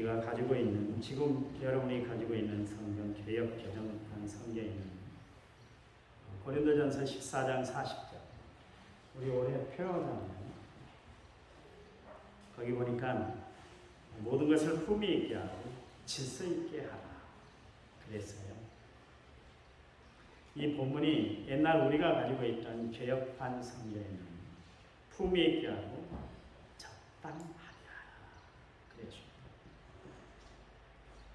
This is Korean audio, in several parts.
우리가 가지고 있는, 지금 여러분이 가지고 있는 성경, 개역 개정판 성경에는 고린도전서 14장 40절, 우리 올해 표현하잖아요. 거기 보니까 모든 것을 품위 있게 하고 질서 있게 하라 그랬어요. 이 본문이 옛날 우리가 가지고 있던 개역판 성경에는 품위 있게 하고 적당하게 하라 그랬죠.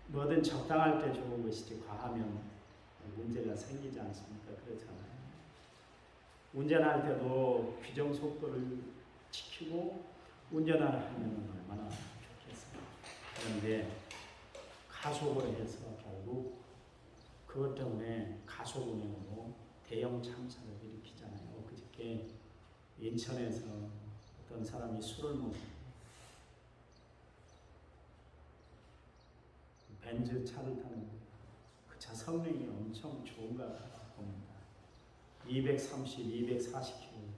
뭐든 적당할 때 좋은 것이지 과하면 문제가 생기지 않습니까? 그렇잖아요. 운전할 때도 규정 속도를 지키고 운전하면 얼마나 좋겠어요. 그런데 가속을 해서 결국 그것 때문에 가속운행으로 대형 참사를 일으키잖아요. 그저께 인천에서 어떤 사람이 술을 먹고 벤츠 차를 타는 그 차 성능이 엄청 좋은가 봅니다. 230, 240km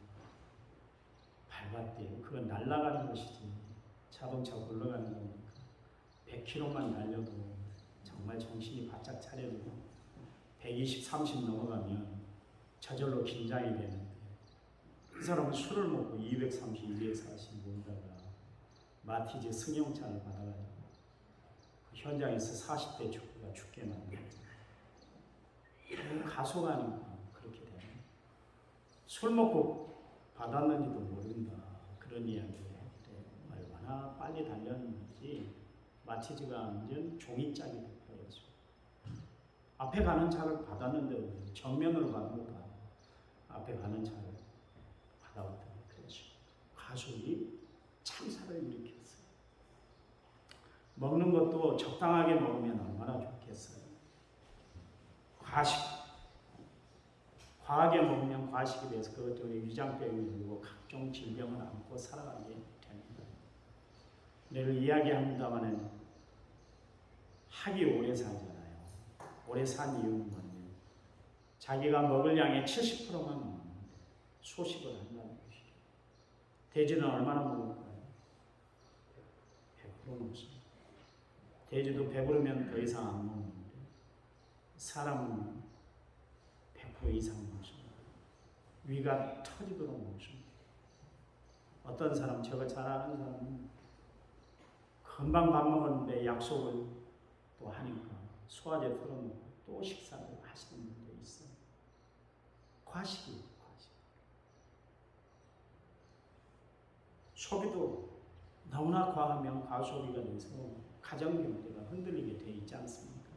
밟았대요. 그건 날아가는 것이지 자동차 굴러가는 거니까 100km만 날려도 정말 정신이 바짝 차려도 120, 30 넘어가면 저절로 긴장이 되는데 그 사람은 술을 먹고 230, 240 몰다가 마티즈 승용차를 받아가지고 그 현장에서 40대 축구가 죽게 만들었죠. 가속하니까 그렇게 되네. 술 먹고 받았는지도 모른다. 그런 이야기를 했는데 얼마나 빨리 달렸는지 마티즈가 완전 종이짝이 되어버렸죠. 앞에 가는 차를 받았는데 정면으로 가는 것도 아니고 앞에 가는 차를 받아왔다는 거죠. 가속이 참사를 일으켰어요. 먹는 것도 적당하게 먹으면 얼마나 좋겠어요. 과하게 먹으면 과식이 돼서 그것 때문에 위장병이 들고 각종 질병을 안고 살아가게 됩니다. 내가 이야기합니다마는 학이 오래 살잖아요. 오래 산 이유는 뭐냐면 자기가 먹을 양의 70%만 먹는데 소식을 한다는 것이죠. 돼지는 얼마나 먹을까요? 100% 먹습니다. 돼지도 배부르면 더 이상 안 먹는데 사람은 100% 이상 먹습니다. 위가 터지도록 먹습니다. 어떤 사람, 제가 잘 아는 사람은 금방 밥 먹었는데 약속을 또 하니까 소화제 틀어놓고 또 식사를 하시는 분도 있어요. 과식이에요, 과식. 소비도 너무나 과하면 과소비가 돼서 가정 경제가 흔들리게 돼 있지 않습니까?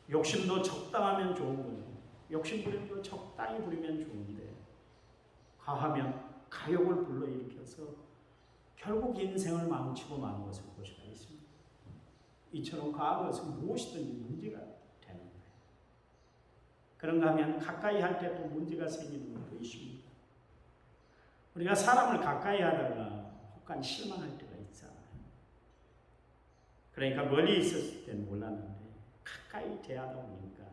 욕심도 적당하면 좋은 거예요. 욕심 부림도 적당히 부리면 좋은데 과하면 가욕을 불러일으켜서 결국 인생을 망치고 마는 것을 볼 수가 있습니다. 이처럼 과한 것은 무엇이든지 문제가 되는 거예요. 그런가 하면 가까이 할 때 또 문제가 생기는 것도 있습니다. 우리가 사람을 가까이 하다가 혹간 실망할 때가 있잖아요. 그러니까 멀리 있었을 때는 몰랐는데 가까이 대하다 보니까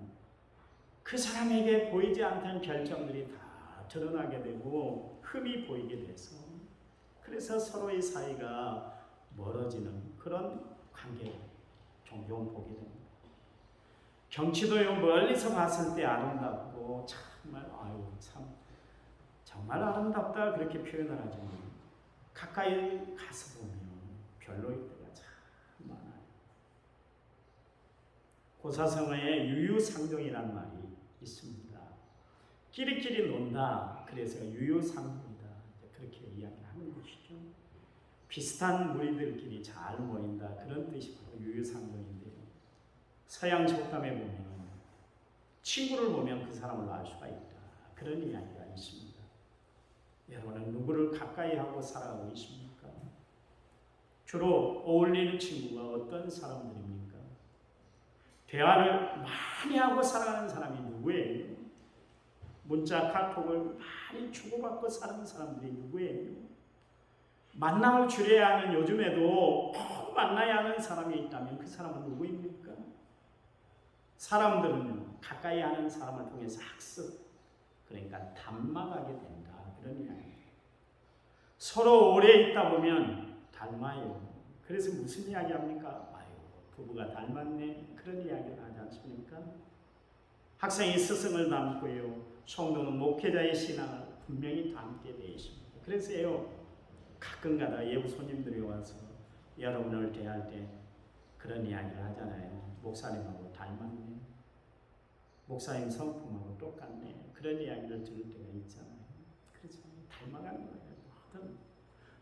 그 사람에게 보이지 않던 결정들이 다 드러나게 되고 흠이 보이게 돼서 그래서 서로의 사이가 멀어지는 그런 관계를 종종 보게 됩니다. 경치도요, 멀리서 봤을 때 아름답고 정말 정말 아름답다 그렇게 표현을 하지만 가까이 가서 보면 별로일 때가 참 많아요. 고사성어에 유유상종이라는 말이 있습니다. 끼리끼리 논다. 그래서 유유상종이다. 그렇게 이야기하는 것이죠. 비슷한 무리들끼리 잘 모인다. 그런 뜻이 바로 유유상종인데요. 서양 속담에 보면 친구를 보면 그 사람을 알 수가 있다. 그런 이야기가 있습니다. 여러분은 누구를 가까이 하고 살아가고 있습니까? 주로 어울리는 친구가 어떤 사람들입니까? 대화를 많이 하고 살아가는 사람이 누구예요? 문자, 카톡을 많이 주고받고 사는 사람들이 누구예요? 만남을 줄여야 하는 요즘에도 꼭 만나야 하는 사람이 있다면 그 사람은 누구입니까? 사람들은 가까이 하는 사람을 통해서 학습, 그러니까 닮아가게 된다. 그런 이야기입니다. 서로 오래 있다 보면 닮아요. 그래서 무슨 이야기 합니까? 아유, 부부가 닮았네. 그런 이야기를 하지 않습니까? 학생이 스승을 닮고요. 성도는 목회자의 신앙을 분명히 닮게 되어 있습니다. 그래서요, 가끔가다 예부 손님들이 와서 여러분을 대할 때 그런 이야기를 하잖아요. 목사님하고 닮았네. 목사님 성품하고 똑같네. 그런 이야기를 들을 때가 있잖아요. 그렇죠. 닮아가는 거예요. 어떤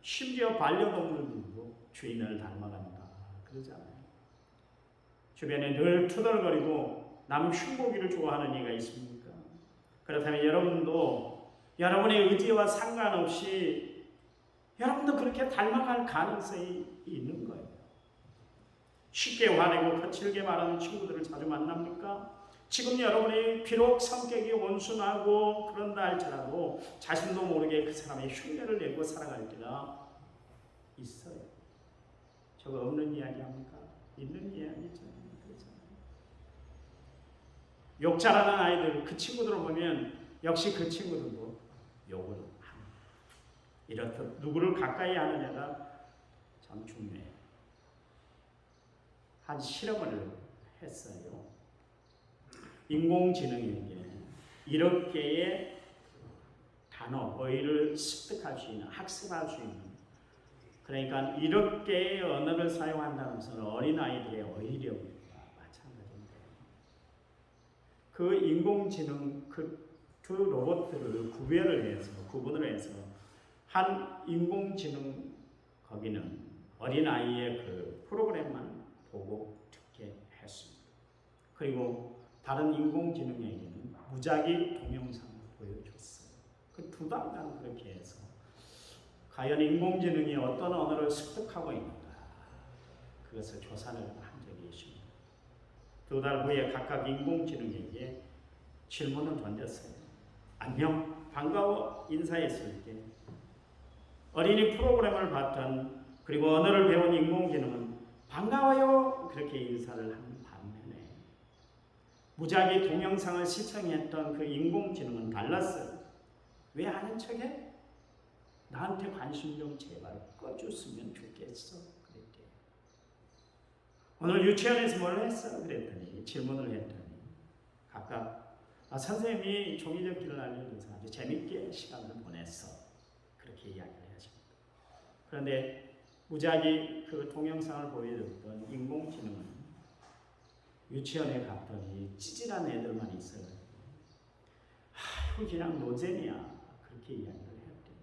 심지어 반려동물들도 주인을 닮아간다 그러잖아요. 주변에 늘 투덜거리고 남 흉보기를 좋아하는 이가 있습니까? 그렇다면 여러분도 여러분의 의지와 상관없이 여러분도 그렇게 닮아갈 가능성이 있는 거예요. 쉽게 화내고 거칠게 말하는 친구들을 자주 만납니까? 지금 여러분이 비록 성격이 온순하고 그런다 할지라도 자신도 모르게 그 사람의 흉내를 내고 살아갈 때가 있어요. 저거 없는 이야기 합니까? 있는 이야기죠. 그렇잖아요. 욕 잘하는 아이들, 그 친구들을 보면 역시 그 친구들도 욕을 합니다. 이렇듯 누구를 가까이 하느냐가 참 중요해요. 한 실험을 했어요. 인공지능에게 이렇게의 단어, 어휘를 습득할 수 있는, 학습할 수 있는, 그러니까 이렇게의 언어를 사용한다는 것은 어린아이들의 어휘력과 마찬가지입니다. 그 인공지능, 그 로봇들을 구분을 해서 한 인공지능 거기는 어린아이의 그 프로그램만 보고 듣게 했습니다. 그리고 다른 인공지능에게는 무작위 동영상을 보여줬어요. 그 2달간 그렇게 해서 과연 인공지능이 어떤 언어를 습득하고 있는가 그것을 조사를 한 적이 있습니다. 2달 후에 각각 인공지능에게 질문을 던졌어요. 안녕, 반가워 인사했을 때 어린이 프로그램을 봤던 그리고 언어를 배운 인공지능은 반가워요 그렇게 인사를 한 반면에 무작위 동영상을 시청했던 그 인공지능은 달랐어요. 왜 아는 척해? 나한테 관심 좀 제발 꺼줬으면 좋겠어 그랬대요. 오늘 유치원에서 뭘 했어? 그랬더니 질문을 했더니 각각 선생님이 종이접기를 알려줘서 아주 재밌게 시간을 보냈어 그렇게 이야기를 하십니다. 그런데 무작위 그 동영상을 보여줬던 인공지능은 유치원에 갔더니 찌질한 애들만 있어요. 이거 그냥 노잼이야 그렇게 이야기를 했대요.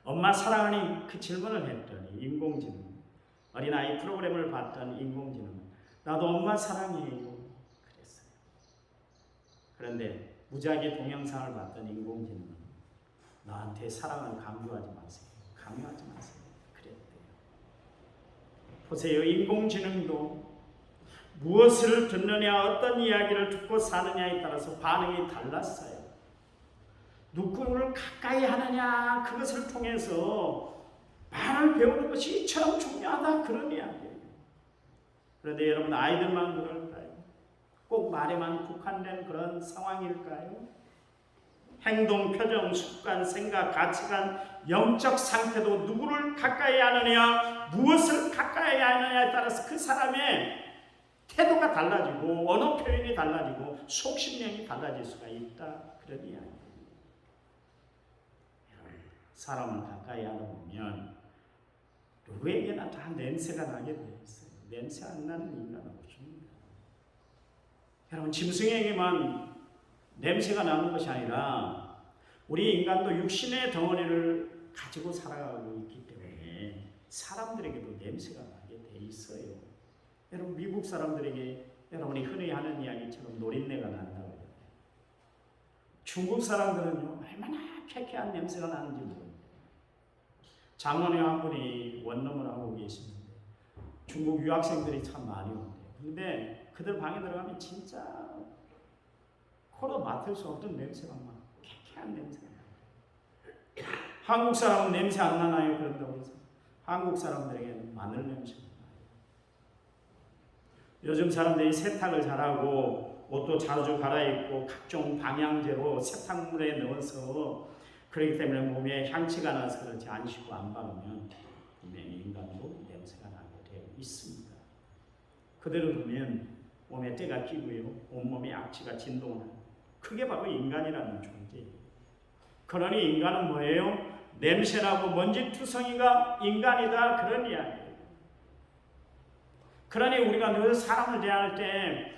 엄마 사랑하니 그 질문을 했더니 인공지능, 어린아이 프로그램을 봤던 인공지능은 나도 엄마 사랑해요 그랬어요. 그런데 무작위 동영상을 봤던 인공지능은 나한테 사랑을 강요하지 마세요. 강요하지 마세요. 그랬대요. 보세요. 인공지능도 무엇을 듣느냐, 어떤 이야기를 듣고 사느냐에 따라서 반응이 달랐어요. 누구를 가까이 하느냐, 그것을 통해서 말을 배우는 것이 이처럼 중요하다, 그런 이야기예요. 그런데 여러분, 아이들만 그럴까요? 꼭 말에만 국한된 그런 상황일까요? 행동, 표정, 습관, 생각, 가치관, 영적 상태도 누구를 가까이 하느냐, 무엇을 가까이 하느냐에 따라서 그 사람의 태도가 달라지고 언어 표현이 달라지고 속심령이 달라질 수가 있다. 그런 이야기입니다. 사람을 가까이 하다 보면 누구에게나 다 냄새가 나게 되어 있어요. 냄새 안 나는 인간은 없습니다. 여러분, 짐승에게만 냄새가 나는 것이 아니라 우리 인간도 육신의 덩어리를 가지고 살아가고 있기 때문에 사람들에게도 냄새가 나게 돼 있어요. 여러분, 미국 사람들에게 여러분이 흔히 하는 이야기처럼 노린내가 난다고 해요. 중국 사람들은요, 얼마나 쾌쾌한 냄새가 나는지 모릅니다. 작년에 한 분이 원룸을 하고 계시는데 중국 유학생들이 참 많이 온대요. 근데 그들 방에 들어가면 진짜 코로 맡을 수 없던 냄새가 막 쾌쾌한 냄새가 나요. 한국 사람은 냄새 안 나나요? 그런다고 해서 한국 사람들에게는 마늘 냄새가 나요. 요즘 사람들이 세탁을 잘하고 옷도 자주 갈아입고 각종 방향제로 세탁물에 넣어서 그렇기 때문에 몸에 향취가 나서 그렇지 안 씻고 안 바르면 분명히 인간은 있습니다. 그대로 두면 몸에 때가 끼고요. 온몸에 악취가 진동하는 그게 바로 인간이라는 존재예요. 그러니 인간은 뭐예요? 냄새나고 먼지투성이가 인간이다 그런 이야기예요. 그러니 우리가 늘 사람을 대할 때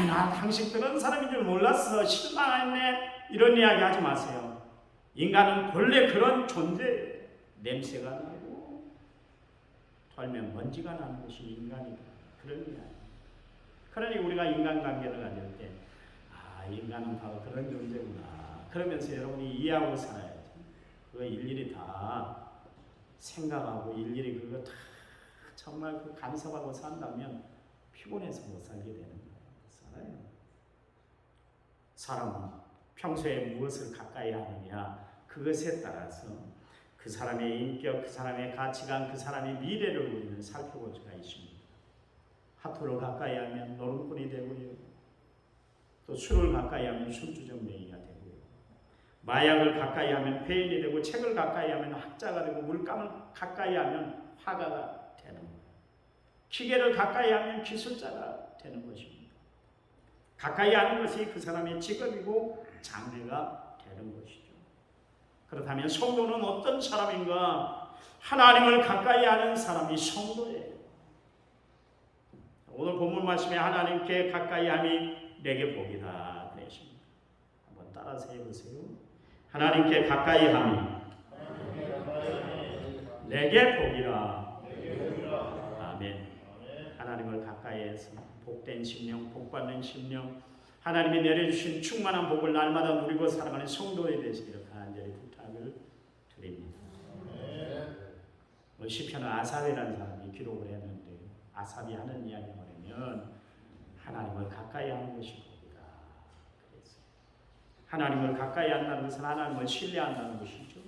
나 당신 그런 사람인 줄 몰랐어 실망했네 이런 이야기 하지 마세요. 인간은 본래 그런 존재예요. 냄새가 나고 털면 먼지가 나는 것이 인간이다 그런 이야기. 그러니 우리가 인간관계를 가질 때 인간은 바로 그런 존재구나 그러면서 여러분이 이해하고 살아야지. 그거 일일이 다 생각하고 일일이 그거 다 정말 그 간섭하고 산다면 피곤해서 못 살게 되는 거예요. 살아요. 사람은 평소에 무엇을 가까이 하느냐 그것에 따라서 그 사람의 인격, 그 사람의 가치관, 그 사람의 미래를 우리는 살펴볼 수가 있습니다. 하토를 가까이 하면 노름꾼이 되고요. 또 술을 가까이 하면 술주정뱅이가 되고요. 마약을 가까이 하면 폐인이 되고 책을 가까이 하면 학자가 되고 물감을 가까이 하면 화가가 되는 거예요. 기계를 가까이 하면 기술자가 되는 것입니다. 가까이 하는 것이 그 사람의 직업이고 장래가 되는 것이죠. 그렇다면 성도는 어떤 사람인가? 하나님을 가까이 하는 사람이 성도예요. 오늘 본문 말씀에 하나님께 가까이 함이 내게 복이다 그랬습니다. 한번 따라서 해보세요. 하나님께 가까이 함이 내게 복이라. 아멘. 하나님을 가까이 해서 복된 심령, 복받는 심령, 하나님이 내려주신 충만한 복을 날마다 누리고 살아가는 성도에 되시기를 간절히 부탁을 드립니다. 시편은 아삽이라는 사람이 기록을 했는데 아삽이 하는 이야기가 뭐냐면 하나님을 가까이 하는 것이 복이다. 그래서 하나님을 가까이 한다는 것은 하나님을 신뢰한다는 것이죠.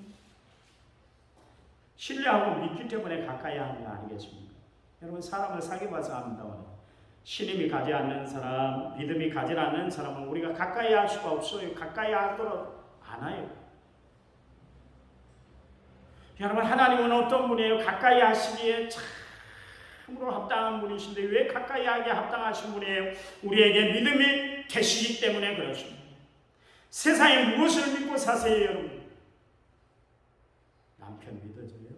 신뢰하고 믿기 때문에 가까이 하는 거 아니겠습니까? 여러분 사람을 사귀어봐서 압니다만 신임이 가지 않는 사람, 믿음이 가지 않는 사람은 우리가 가까이 할 수가 없어요. 가까이 하도록 않아요. 여러분 하나님은 어떤 분이에요? 가까이 하시기에 참으로 합당한 분이신데 왜 가까이 하기에 합당하신 분이에요? 우리에게 믿음이 되시기 때문에 그렇습니다. 세상에 무엇을 믿고 사세요 여러분? 남편 믿어져요?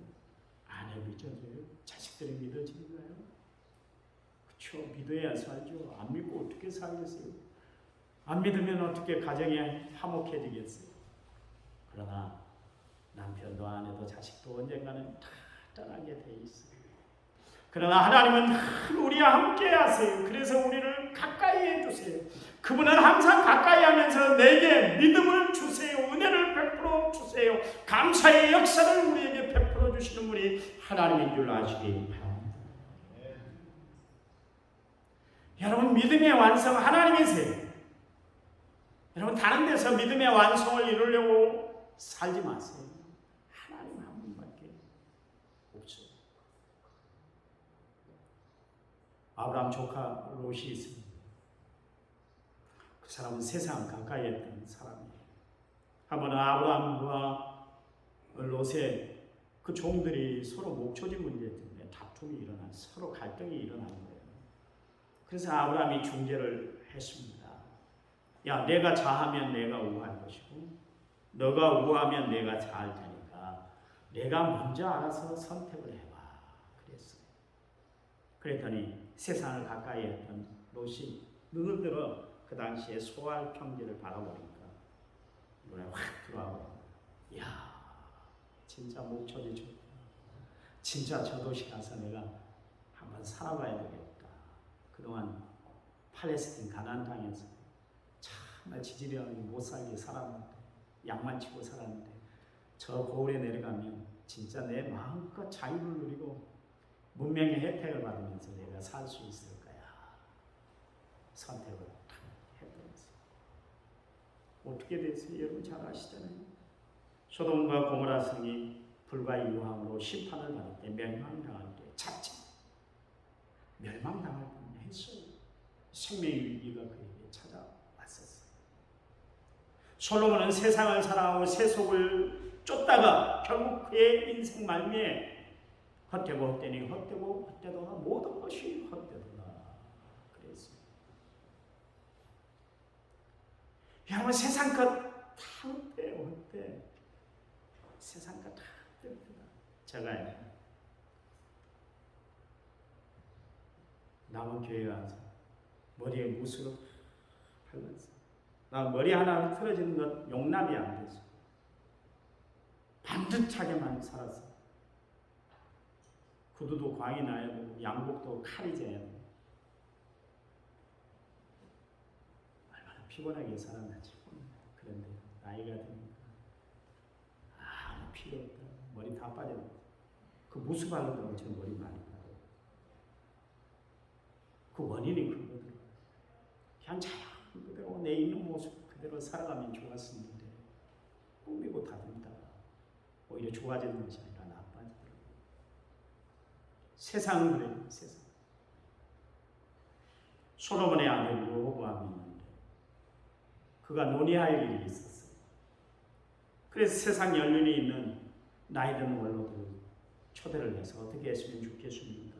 아내 믿어져요? 자식들이 믿어지는가요? 그렇죠. 믿어야 살죠. 안 믿고 어떻게 살겠어요? 안 믿으면 어떻게 가정이 화목해지겠어요? 그러나 남편도 아내도 자식도 언젠가는 다 떠나게 돼 있어요. 그러나 하나님은 우리와 함께 하세요. 그래서 우리를 가까이 해주세요. 그분은 항상 가까이 하면서 내게 믿음을 주세요. 은혜를 베풀어 주세요. 감사의 역사를 우리에게 베풀어 주시는 분이 하나님인 줄 아시기 바랍니다. 여러분 믿음의 완성 하나님이세요. 여러분 다른 데서 믿음의 완성을 이루려고 살지 마세요. 하나님 한 분밖에 없어요. 아브라함 조카 롯이 있습니다. 그 사람은 세상 가까이 했던 사람이에요. 한번 아브라함과 롯의 그 종들이 서로 목초지 문제 때문에 다툼이 일어나 서로 갈등이 일어난 거예요. 그래서 아브라함이 중재를 했습니다. 야, 내가 좌하면 내가 우할 것이고 너가 우하면 내가 좌할 테니까 내가 먼저 알아서 선택을 해봐. 그랬어요. 그랬더니 세상을 가까이 했던 롯이 눈을 들어 그 당시에 소알 평지를 바라보니까 눈에 확 들어와요. 야, 진짜 목초지 좋다. 진짜 저 도시 가서 내가 한번 살아봐야 되겠다. 그동안 팔레스틴 가나안 땅에서 정말 지지리하게 못 살게 살았는데 양만 치고 살았는데 저 고을에 내려가면 진짜 내 마음껏 자유를 누리고 문명의 혜택을 받으면서 내가 살 수 있을 거야. 선택을 했다면서요. 어떻게 됐어요? 여러분 잘 아시잖아요. 소돔과 고모라 성이 불과 유황으로 심판을 받을 때 멸망당할 때 찾지 멸망당할 뻔했어요. 생명의 위기가 그에게 찾아왔었어요. 솔로몬은 세상을 사랑하고 세속을 쫓다가 결국 그의 인생 말미에 헛되고 헛되니 헛되고 헛되도다 모든 것이 헛되도다. 그랬어요. 여러분 세상 것 다 헛돼요. 헛돼. 세상 것 다 헛됩니다. 제가 남은 교회 가서 머리에 무스로 발랐어. 나 머리 하나 틀어지는 것 용납이 안 됐어. 반듯하게만 살았어. 구두도 광이 나야 되고 양복도 칼이 져야 되고 얼마나 피곤하게 살았는지. 그런데 나이가 드니까 필요 없다. 머리 다 빠졌네. 그 무스 바른다고 제 머리 많이 빠져. 그 원인이 그거더라고요. 그냥 자연 그대로 내 있는 모습 그대로 살아가면 좋았었는데 꾸미고 다듬다가 오히려 좋아지는 것이 아니라 나빠지더라고요. 세상은 그래요. 세상. 솔로몬의 아들 여호보암이 있는데 그가 논의할 일이 있었어요. 그래서 세상 연륜이 있는 나이 든 원로들을 초대를 해서 어떻게 했으면 좋겠습니까?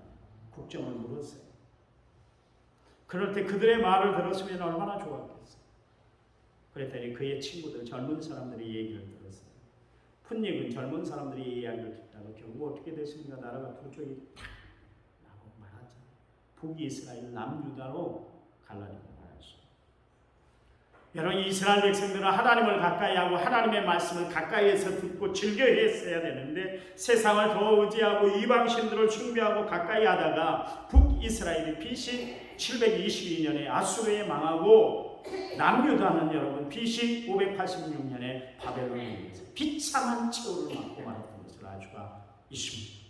국정을 물었어요. 그럴 때 그들의 말을 들었으면 얼마나 좋았겠어요. 그랬더니 그의 친구들 젊은 사람들이 얘기를 들었어요. 풋닉은 젊은 사람들이 이야기를 듣다가 결국 어떻게 됐습니까? 나라가 두 쪽이 탁 나고 말았잖아요. 북이스라엘, 남유다로 갈라지고 말았어요. 여러분 이스라엘 백성들은 하나님을 가까이 하고 하나님의 말씀을 가까이에서 듣고 즐겨 했어야 되는데 세상을 더 의지하고 이방신들을 숭배하고 가까이 하다가 북이스라엘이 BC 722년에 아수르에 망하고 남유다는 여러분 BC 586년에 바벨론에 비참한 최후를 맞고 말았던 것을 알 수가 있습니다.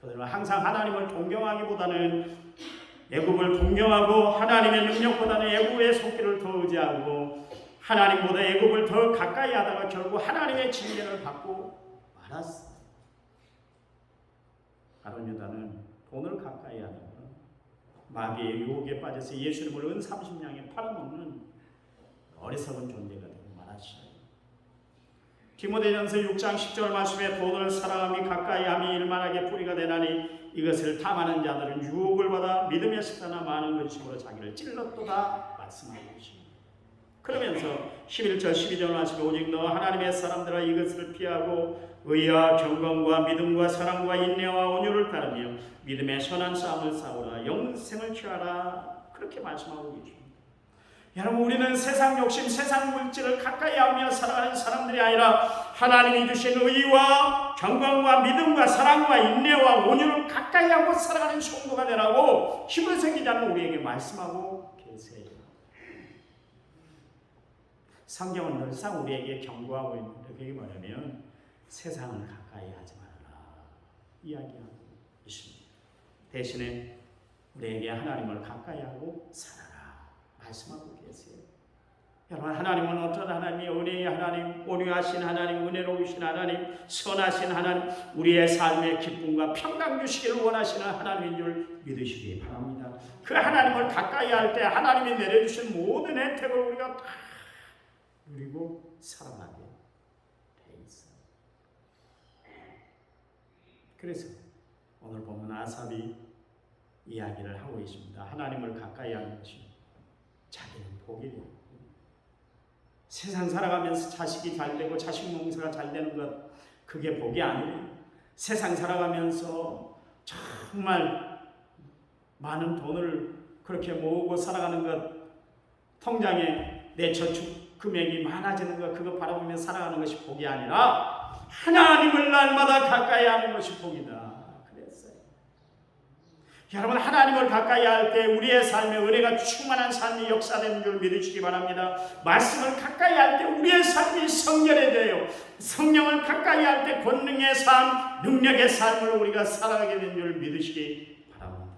그들은 항상 하나님을 존경하기보다는 애굽을 동경하고 하나님의 능력보다는 애굽의 손길을 더 의지하고 하나님보다 애굽을 더 가까이 하다가 결국 하나님의 징계를 받고 말았어요. 아론 유다는 돈을 가까이 하다가 마귀의 유혹에 빠져서 예수님을 은 30냥에 팔아먹는 어리석은 존재가 되고 말았어요. 디모데전서 6장 10절 말씀에 돈을 사랑함이 가까이함이 일만하게 뿌리가 되나니 이것을 탐하는 자들은 유혹을 받아 믿음에 습관나 많은 근심으로 자기를 찔렀도다 말씀하고 계십니다. 그러면서 11절 12절 말씀에 오직 너 하나님의 사람들아 이것을 피하고 의와 경건과 믿음과 사랑과 인내와 온유를 따르며 믿음의 선한 싸움을 싸우라 영생을 취하라 그렇게 말씀하고 계십니다. 여러분 우리는 세상 욕심, 세상 물질을 가까이 하며 살아가는 사람들이 아니라 하나님이 주신 의와 경건과 믿음과 사랑과 인내와 온유를 가까이 하고 살아가는 성도가 되라고 히브리서 기자는 우리에게 말씀하고 계세요. 성경은 늘상 우리에게 경고하고 있는데 그게 뭐냐면 세상을 가까이 하지 말아라 이야기하고 있습니다. 대신에 우리에게 하나님을 가까이 하고 살아라 말씀하고 계세요. 여러분 하나님은 어떤 하나님이 은혜의 하나님, 온유하신 하나님, 은혜로우신 하나님, 선하신 하나님, 우리의 삶의 기쁨과 평강 주시기를 원하시는 하나님인 줄 믿으시기 바랍니다. 그 하나님을 가까이 할 때 하나님이 내려주신 모든 혜택을 우리가 다 누리고 살아가게 돼 있어요. 그래서 오늘 보면 아삽이 이야기를 하고 있습니다. 하나님을 가까이 하는 것이 자기는 복이래요. 세상 살아가면서 자식이 잘 되고 자식 농사가 잘 되는 것 그게 복이 아니에요. 세상 살아가면서 정말 많은 돈을 그렇게 모으고 살아가는 것 통장에 내 저축 금액이 많아지는 것 그거 바라보며 살아가는 것이 복이 아니라 하나님을 날마다 가까이 하는 것이 복이다. 여러분 하나님을 가까이 할 때 우리의 삶에 은혜가 충만한 삶이 역사되는 줄 믿으시기 바랍니다. 말씀을 가까이 할 때 우리의 삶이 성결해져요. 성령을 가까이 할 때 권능의 삶, 능력의 삶을 우리가 살아가게 된 줄 믿으시기 바랍니다.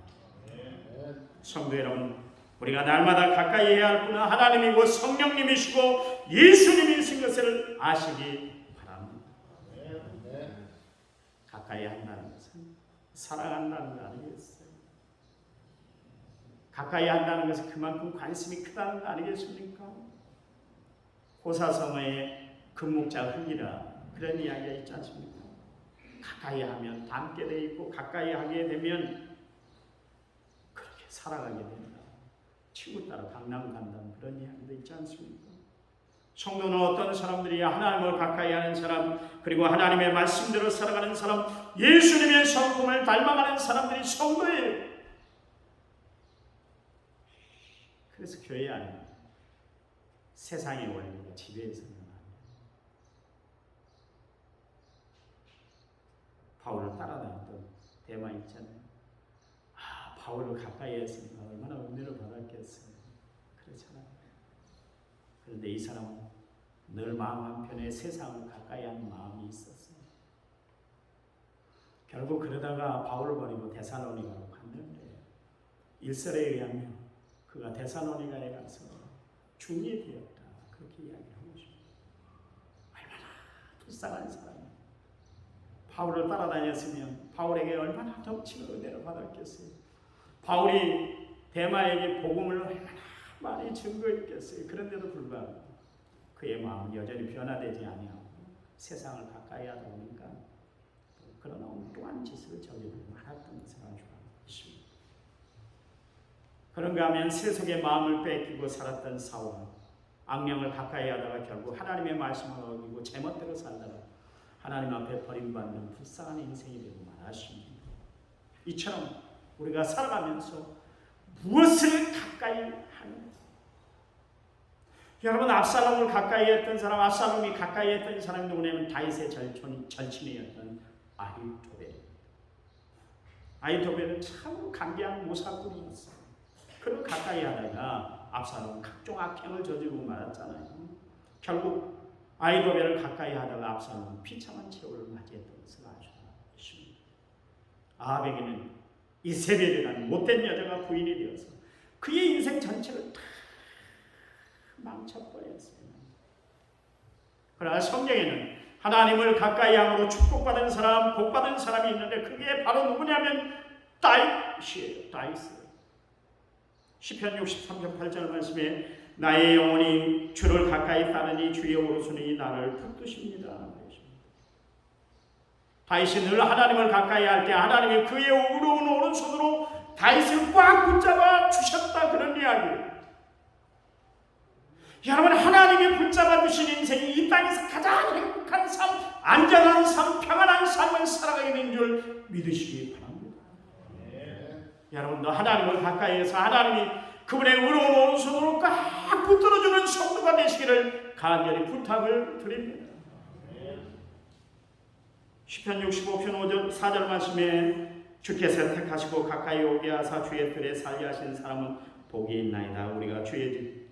성도 여러분 우리가 날마다 가까이 해야 할 분은 하나님이고 성령님이시고 예수님이신 것을 아시기 바랍니다. 가까이 한다는 것은 사랑한다는 거 아니겠어요? 가까이 한다는 것은 그만큼 관심이 크다는 거 아니겠습니까? 고사성어의 금목자 흙이라 그런 이야기가 있지 않습니까? 가까이 하면 닮게 돼 있고 가까이 하게 되면 그렇게 살아가게 된다. 친구 따라 강남 간다는 그런 이야기도 있지 않습니까? 성도는 어떤 사람들이 하나님을 가까이 하는 사람, 그리고 하나님의 말씀대로 살아가는 사람, 예수님의 성품을 닮아가는 사람들이 성도예요. 그래서 교회 안에 세상의 원리가 지배해서는 안 돼요. 바울을 따라다녔던 대마 있잖아요. 바울을 가까이 했으니까 얼마나 은혜를 받았겠어요. 그렇잖아요. 그런데 이 사람은 늘 마음 한편에 세상을 가까이 하는 마음이 있었어요. 결국 그러다가 바울을 버리고 데살로니가로 갔는데 일설에 의하면 그가 데살로니가에 가서 중이 되었다. 그렇게 이야기를 하고 있습니다. 얼마나 불쌍한 사람이에요. 바울을 따라다녔으면 바울에게 얼마나 넘치는 은혜를 받았겠어요. 바울이 대마에게 복음을 얼마나 많이 증거했겠어요. 그런데도 불구하고 그의 마음은 여전히 변화되지 아니하고 세상을 가까이 하다 보니까 그런 엉뚱한 짓을 저지르고 말았던 것을 알고 있습니다. 그런가 하면 세속의 마음을 뺏기고 살았던 사울, 악령을 가까이 하다가 결국 하나님의 말씀을 어기고 제멋대로 살다가 하나님 앞에 버림받는 불쌍한 인생이 되고 말았습니다. 이처럼 우리가 살아가면서 무엇을 가까이 하는? 여러분, 압살롬을 가까이 했던 사람, 압살롬이 가까이 했던 사람이 누구냐면 다윗의 절친이었던 아히토벨. 아히토벨은 참 강경한 모사꾼이었어요. 그를 가까이 하다가 압살롬은 각종 악행을 저지르고 말았잖아요. 결국 아히토벨을 가까이 하다가 압살롬은 비참한 최후를 맞이했던 것을 아주 있습니다. 아합에게는 이세벨이라는 못된 여자가 부인이 되어서 그의 인생 전체를 다 망쳐버렸어요. 그러나 성경에는 하나님을 가까이 함으로 축복받은 사람, 복받은 사람이 있는데 그게 바로 누구냐면 다윗이에요. 다윗이에요. 시편 63편 8절 말씀에 나의 영혼이 주를 가까이 따르니 주의 오른손이 나를 붙드십니다. 다윗이 늘 하나님을 가까이 할 때 하나님이 그의 의로운 오른손으로 다윗을 꽉 붙잡아 주셨다. 그런 이야기예요. 여러분, 하나님이 붙잡아 주신 인생이 이 땅에서 가장 행복한 삶, 안전한 삶, 평안한 삶을 살아가게 된 줄 믿으시기 바랍니다. 여러분도 하나님을 가까이 해서 하나님이 그분의 의로운 오른손으로 꽉 붙들어주는 성도가 되시기를 간절히 부탁을 드립니다. 시편 65편 5절 4절 말씀에 주께서 택하시고 가까이 오게 하사 주의 뜰에 살게 하신 사람은 복이 있나이다. 우리가 주의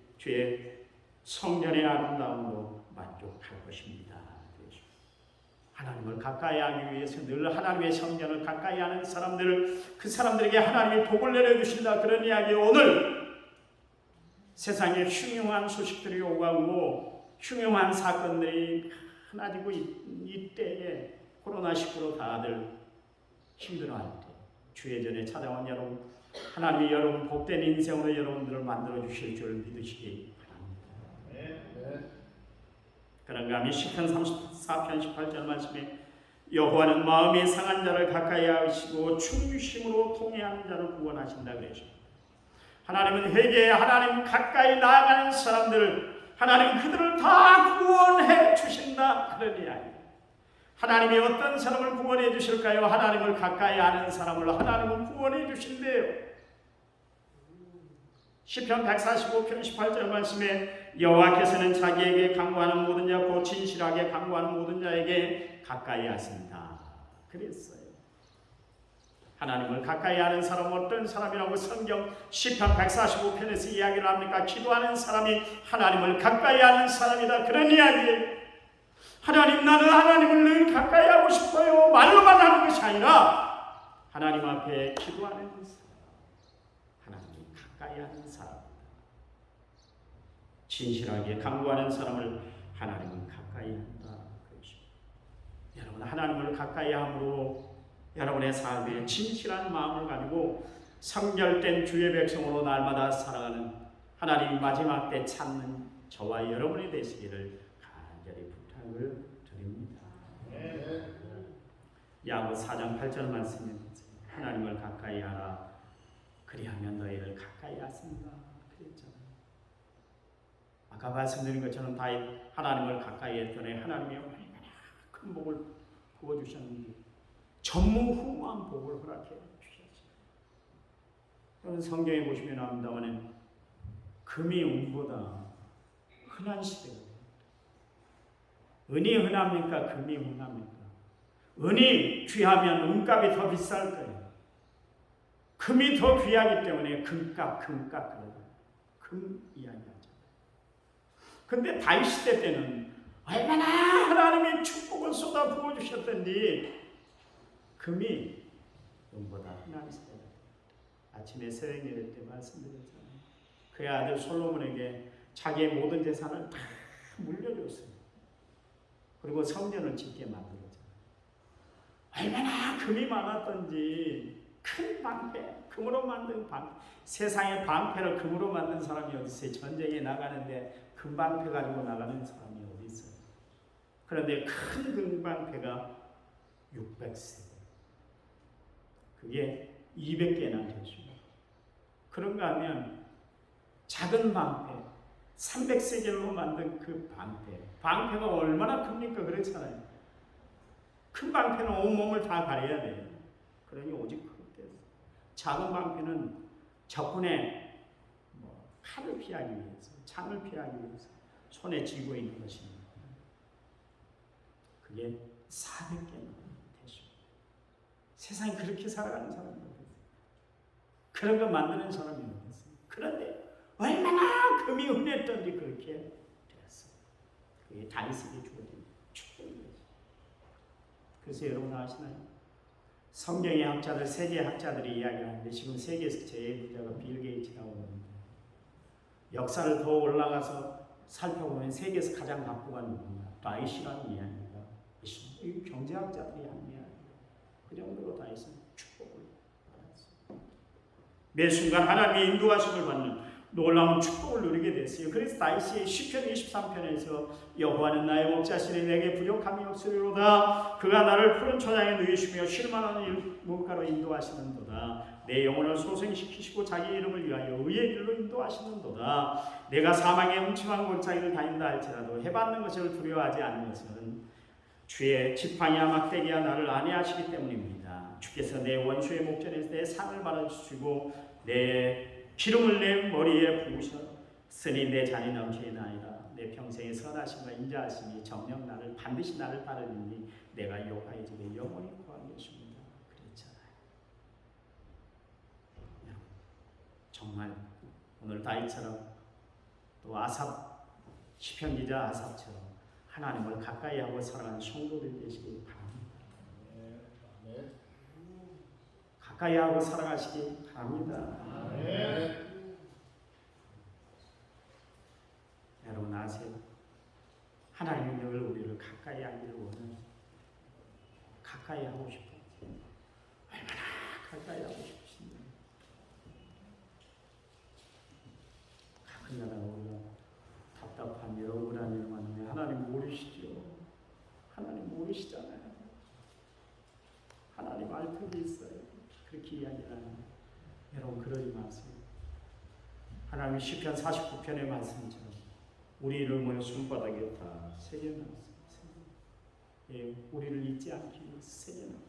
성전의 아름다움으로 만족할 것입니다. 하나님을 가까이 하기 위해서 늘 하나님의 성전을 가까이 하는 사람들을, 그 사람들에게 하나님이 복을 내려주신다. 그런 이야기. 오늘 세상에 흉흉한 소식들이 오가고 흉흉한 사건들이 많아지고 이때에 코로나19로 다들 힘들어할 때 주의 전에 찾아온 여러분, 하나님이 여러분 복된 인생으로 여러분들을 만들어 주실 줄 믿으시기 바랍니다. 그런가 하면 시편 34편 18절 말씀에 여호와는 마음이 상한 자를 가까이 하시고 충유심으로 통회하는 자를 구원하신다 그러십니다. 하나님은 회개에 하나님 가까이 나아가는 사람들을 하나님 그들을 다 구원해 주신다. 그런 이야기. 하나님이 어떤 사람을 구원해 주실까요? 하나님을 가까이 아는 사람을 하나님은 구원해 주신대요. 시편 145편 18절 말씀에 여호와께서는 자기에게 강구하는 모든 자 곧 진실하게 강구하는 모든 자에게 가까이 하신다. 그랬어요. 하나님을 가까이 하는 사람은 어떤 사람이라고 성경 시편 145편에서 이야기를 합니까? 기도하는 사람이 하나님을 가까이 하는 사람이다. 그런 이야기예요. 하나님, 나는 하나님을 늘 가까이 하고 싶어요. 말로만 하는 것이 아니라 하나님 앞에 기도하는 사람, 하나님을 가까이 하는 사람, 진실하게 강구하는 사람을 하나님은 가까이 한다. 여러분, 하나님을 가까이 함으로 여러분의 삶에 진실한 마음을 가지고 성결된 주의 백성으로 날마다 살아가는 하나님 마지막 때 찾는 저와 여러분이 되시기를 간절히 부탁을 드립니다. 야고 4장 8절 말씀에 하나님을 가까이 하라 그리하면 너희를 가까이 하신다 그랬잖아요. 아까 말씀드린 것처럼 다윗 하나님을 가까이 했더니 하나님이 얼마나 큰 복을 부어주셨는지 전무후무한 복을 허락해 주셨어요. 여러분 성경에 보시면 나옵니다만 금이 은보다 흔한 시대가 은이 흔합니까? 금이 흔합니까? 은이 귀하면 은값이 더 비쌀 거예요. 금이 더 귀하기 때문에 금값 그러고 금 이야기하죠. 근데 다윗 시대 때는 얼마나 하나님이 축복을 쏟아 부어주셨던지 금이 은보다 흔한 시대가 아침에 새벽 예배 때 말씀드렸잖아요. 그의 아들 솔로몬에게 자기의 모든 재산을 다 물려줬어요. 그리고 성전을 짓게 만들었잖아요. 얼마나 금이 많았던지 큰 방패, 금으로 만든 방패. 세상의 방패를 금으로 만든 사람이 어디 있어요? 전쟁에 나가는데 금방패 가지고 나가는 사람이 어디 있어요? 그런데 큰 금방패가 600세겔. 그게 200개나 되죠. 그런가 하면 작은 방패, 300세겔로 만든 그 방패가 얼마나 큽니까? 그렇잖아요. 큰 방패는 온몸을 다 가려야 돼요. 그러니 오직 그때 작은 방패는 적군의 칼을 피하기 위해서, 창을 피하기 위해서 손에 쥐고 있는 것입니다. 그게 400개나 되죠. 세상에 그렇게 살아가는 사람이 어딨어요? 그런 거 만드는 사람이 어딨어요? 그런데 얼마나 금이 흔했던지 그렇게 되었어요. 그게 다윗에게 주어진 축복이죠. 그래서 여러분 아시나요? 성경의 학자들, 세계 학자들이 이야기하는데 지금 세계에서 제일 부자가 빌 게이츠라고 하는데 역사를 더 올라가서 살펴보면 세계에서 가장 갖고 간 누구냐? 다윗이라는 이야기가 이 경제학자들이 한 이야기예요. 그 정도로 다윗은 축복을 받았어요. 매 순간 하나님의 인도하심을 받는 놀라운 축복을 누리게 됐어요. 그래서 다윗이 시편 23편에서 여호와는 나의 목자시니 내게 부족함이 없으리로다. 그가 나를 푸른 초장에 누이시며 쉴만한 물가로 인도하시는도다. 내 영혼을 소생시키시고 자기 이름을 위하여 의의 길로 인도하시는도다. 내가 사망의 음침한 골짜기를 다닌다 할지라도 해받는 것을 두려워하지 않는 것은 주의 지팡이와 막대기가 나를 안위하시기 때문입니다. 주께서 내 원수의 목전에서 내 상을 받아주시고 내 기름을 내 머리에 부으셨으니 내 잔이 넘치나이다. 내 평생의 선하심과 인자하심이 정녕 반드시 나를 따르니 내가 여호와의 집에 영원히 거하겠습니다. 그랬잖아요. 정말 오늘 다윗처럼 또 시편 기자 아삽처럼 하나님을 가까이 하고 살아가는 성도들 되시길 바랍니다. 가까이 하고 살아가시기 바랍니다. 여러분 아세요? 하나님은 늘 우리를 가까이 하기를 원해요. 가까이 하고 싶어요. 얼마나 가까이 하고 싶으신데 가끔가다 우리가 답답한 여러 억울한 만에 하나님 모르시죠? 하나님 모르시잖아요. 하나님 알 턱이 있어요. 그렇게 이야기하는 여러분 그러지 마세요. 하나님 시편 49편의 말씀처럼 우리를 모여 손바닥에 다 새겨놨어요. 예, 우리를 잊지 않기 위해서 새겨놨어요.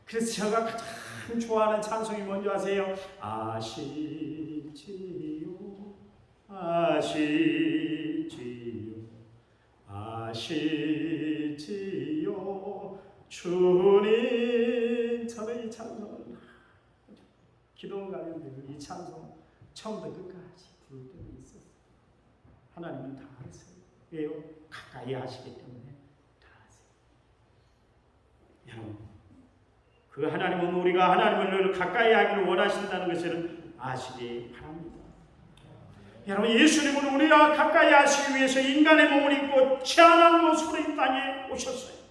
그래서 제가 가장 좋아하는 찬송이 뭔지 아세요? 아시지요 주님. 저는 이 찬송을 기도 가는데 이 찬송 처음부터 끝까지 부를 때가 있었어요. 하나님은 다 하세요. 왜요? 가까이 하시기 때문에 다 하세요. 여러분, 그 하나님은 우리가 하나님을 늘 가까이 하기를 원하신다는 것을 아시기 바랍니다. 여러분, 예수님은 우리가 가까이 하시기 위해서 인간의 몸을 입고 희한한 모습으로 이 땅에 오셨어요.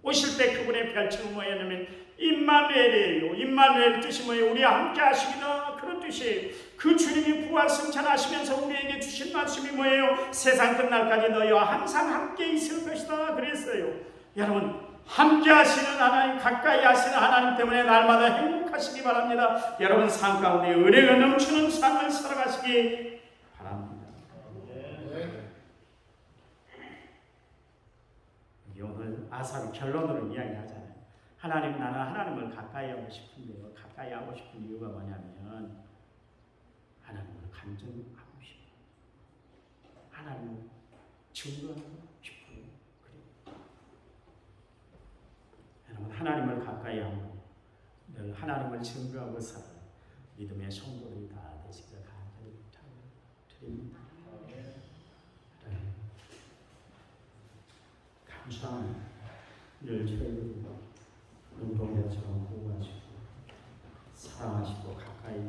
오실 때 그분의 별칭은 뭐였냐면 임마누엘이에요. 임마누엘 뜻이 뭐예요? 우리와 함께 하시기다, 그런 뜻이에요. 그 주님이 부활 승천하시면서 우리에게 주신 말씀이 뭐예요? 세상 끝날까지 너희와 항상 함께 있을 것이다 그랬어요. 여러분, 함께 하시는 하나님, 가까이 하시는 하나님 때문에 날마다 행복하시기 바랍니다. 여러분 삶 가운데 은혜가 넘치는 삶을 살아가시기 바랍니다. 오늘 아삽이 결론으로 이야기하잖아요. 하나님, 나는 하나님을 가까이 하고 싶은데요. 가까이 하고 싶은 이유가 뭐냐면 하나님을 간증하고 싶어요. 하나님을 증거하고 싶어요. 그래요. 여러분, 하나님을 가까이 하고 늘 하나님을 증거하고 사는 믿음의 성도들이 다 되시길 간절히 부탁드립니다. 감사합니다. 늘 저희를 눈동자처럼 보호하시고 사랑하시고 가까이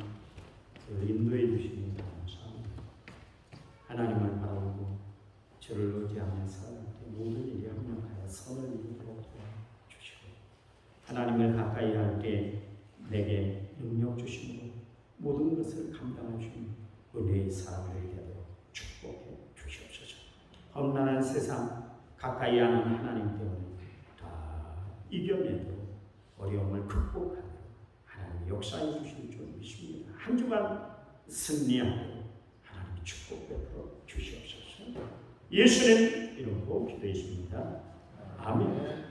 인도해 주시니 감사합니다. 하나님을 바라보고 저를 의지하며 살아갈 때 모든 일이 합력하여 선을 이루도록 도와주시고 하나님을 가까이 할 때 내게 능력 주시고 모든 것을 감당할 수 있는 은혜의 사람들이 되도록 축복해 주시옵소서. 험난한 세상 가까이 하는 하나님 때문에 다 이겨내도 어려움을 극복하는 하나님 역사해 주실 줄 믿습니다. 한 주간 승리하도록 하나님 축복 베풀어 주시옵소서. 예수님 이름으로 기도했습니다. 아멘.